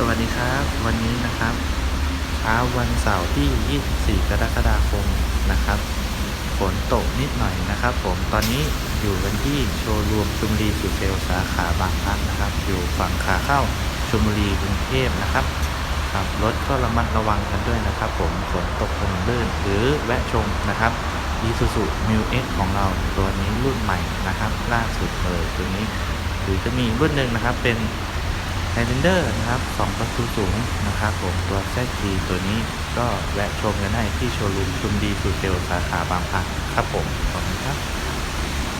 สวัสดีครับวันนี้นะครับเช้าวันเสาร์ที่ 24 กรกฎาคมนะครับฝนตกนิดหน่อยนะครับผมตอนนี้อยู่กันที่โชว์รูมชลบุรีสุดเซลสาขาบางพลัดนะครับอยู่ฝั่งขาเข้าชลบุรีกรุงเทพนะครับขับรถก็ระมัดระวังกันด้วยนะครับผมฝนตกถนนลื่นหรือแวะชมนะครับ Isuzu Mu-X ของเราตัวนี้รุ่นใหม่นะครับล่าสุดเลยตัวนี้หรือจะมีรุ่นหนึ่งนะครับเป็น Highlander นะครับ2ประตูสูงนะครับผมตัว ZD ตัวนี้ก็แวะชมกันได้ที่โชว์รูมชุมดีสุดเซลสาขาบางพลัดครับผมขอบคุณครับ